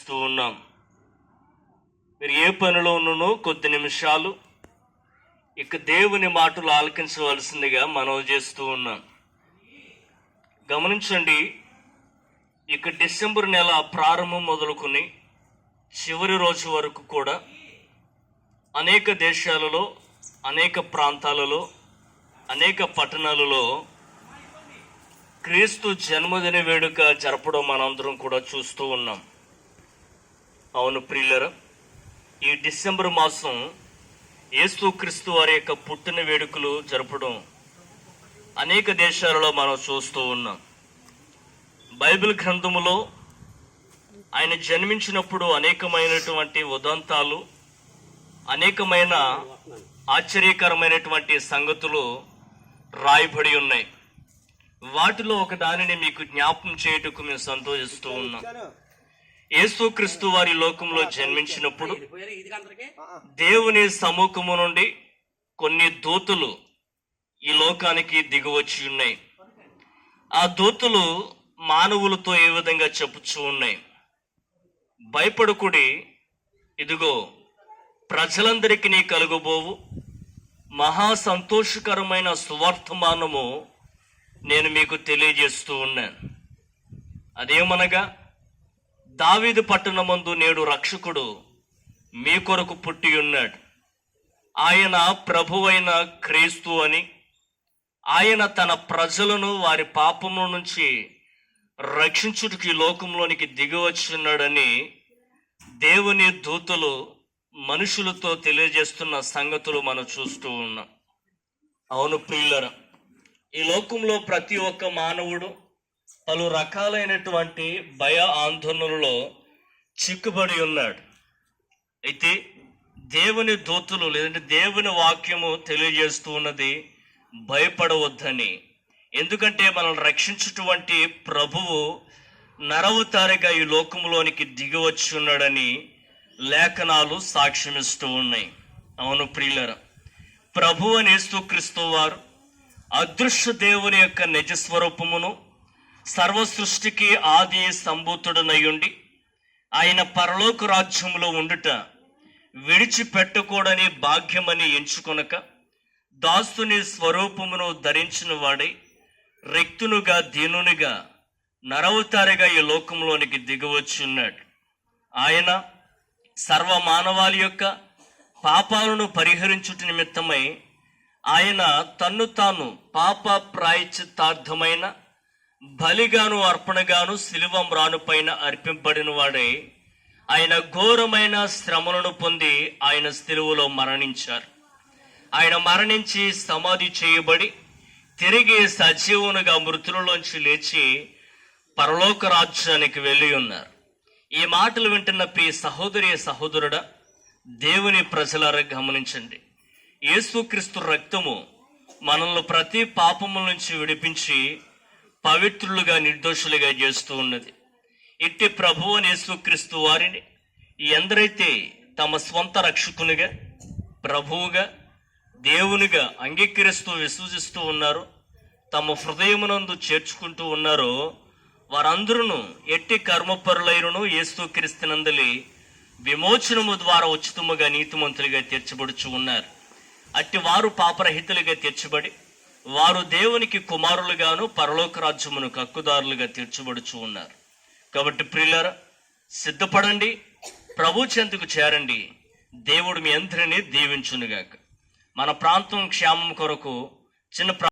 ఆలకిస్తూ ఉన్నాం. మీరు ఏ పనిలో ఉన్ననో కొద్ది నిమిషాలు ఇక దేవుని మాటలు ఆలకించవలసిందిగా మనవి చేస్తూ ఉన్నాం. గమనించండి, ఇక డిసెంబర్ నెల ప్రారంభం మొదలుకొని చివరి రోజు వరకు కూడా అనేక దేశాలలో, అనేక ప్రాంతాలలో, అనేక పట్టణాలలో క్రీస్తు జన్మదిన వేడుక జరపడం మనందరం కూడా చూస్తూ ఉన్నాం. అవును ప్రియులరా, ఈ డిసెంబర్ మాసం యేసు క్రీస్తు వారి యొక్క పుట్టిన వేడుకలు జరపడం అనేక దేశాలలో మనం చూస్తూ ఉన్నాం. బైబిల్ గ్రంథములో ఆయన జన్మించినప్పుడు అనేకమైనటువంటి ఉదంతాలు, అనేకమైన ఆశ్చర్యకరమైనటువంటి సంగతులు రాయబడి ఉన్నాయి. వాటిలో ఒక దానిని మీకు జ్ఞాపకం చేయుటకు మేము సంతోషిస్తూ ఉన్నాం. యేసుక్రీస్తు వారి లోకంలో జన్మించినప్పుడు దేవుని సముఖము నుండి కొన్ని దూతలు ఈ లోకానికి దిగివచ్చి ఉన్నాయి. ఆ దూతలు మానవులతో ఏ విధంగా చెప్పుచూ ఉన్నాయి, భయపడకుడి, ఇదిగో ప్రజలందరికీ నీ కలుగబోవు మహా సంతోషకరమైన సువర్తమానము నేను మీకు తెలియజేస్తూ ఉన్నాను. అదేమనగా, దావీదు పట్టణమందు నేడు రక్షకుడు మీ కొరకు పుట్టి ఉన్నాడు. ఆయన ప్రభువైన క్రీస్తు అని, ఆయన తన ప్రజలను వారి పాపముల నుంచి రక్షించుటకు ఈ లోకంలోనికి దిగివచ్చున్నాడని దేవుని దూతలు మనుషులతో తెలియజేస్తున్న సంగతులు మనం చూస్తూ ఉన్నాం. అవును ప్రియులరా, ఈ లోకంలో ప్రతి ఒక్క మానవుడు పలు రకాలైనటువంటి భయ ఆందోళనలలో చిక్కుబడి ఉన్నాడు. అయితే దేవుని దూతలు లేదంటే దేవుని వాక్యము తెలియజేస్తూ ఉన్నది భయపడవద్దని. ఎందుకంటే మనల్ని రక్షించుటువంటి ప్రభువు నరవతారిగా ఈ లోకంలోనికి దిగివచ్చి ఉన్నాడని లేఖనాలు సాక్ష్యమిస్తూ ఉన్నాయి. అవును ప్రియులరా, ప్రభు అని యేసుక్రీస్తు వారు అదృశ్య దేవుని యొక్క నిజ స్వరూపమును, సర్వ సృష్టికి ఆది సంభూతుడనయుండి ఆయన పరలోక రాజ్యములో ఉండుట విడిచిపెట్టకూడని భాగ్యమని ఎంచుకొనక దాసుని స్వరూపమును ధరించిన వాడై రిక్తునుగా దీనునిగా నరవతారిగా ఈ లోకంలోనికి దిగివచ్చి ఉన్నాడు. ఆయన సర్వ మానవాళి యొక్క పాపాలను పరిహరించుట నిమిత్తమై ఆయన తన్ను తాను పాప ప్రాయశ్చిత్తార్థమైన బలిగాను అర్పణగాను శిలువ మ్రానుపైన అర్పింపబడిన వాడై ఆయన ఘోరమైన శ్రమలను పొంది ఆయన శిలువలో మరణించారు. ఆయన మరణించి సమాధి చేయబడి తిరిగి సజీవునిగా మృతులలోంచి లేచి పరలోక రాజ్యానికి వెళ్ళి ఉన్నారు. ఈ మాటలు వింటున్న ప్రియ సహోదరి సహోదరుడా, దేవుని ప్రజలారా గమనించండి. యేసుక్రీస్తు రక్తము మనల్ని ప్రతి పాపముల నుంచి విడిపించి పవిత్రులుగా నిర్దోషులుగా చేస్తూ ఉన్నది. ఇట్టి ప్రభువు అని యేసుక్రీస్తు వారిని ఎందరైతే తమ స్వంత రక్షకునిగా, ప్రభువుగా, దేవునిగా అంగీకరిస్తూ విశ్వసిస్తూ ఉన్నారో, తమ హృదయమునందు చేర్చుకుంటూ ఉన్నారో, వారందరూ ఎట్టి కర్మపరులైనను యేసుక్రీస్తునందలి విమోచనము ద్వారా ఉచితముగా నీతిమంతులుగా తీర్చబడుచు ఉన్నారు. అట్టి వారు పాపరహితులుగా తీర్చబడి వారు దేవునికి కుమారులుగాను పరలోక రాజ్యమునకు హక్కుదారులుగా తీర్చబడుచు ఉన్నారు. కాబట్టి ప్రియులారా, సిద్ధపడండి, ప్రభు చెంతకు చేరండి. దేవుడు మీ అందరినీ దీవించునుగాక. మన ప్రాంతం క్షేమం కొరకు చిన్న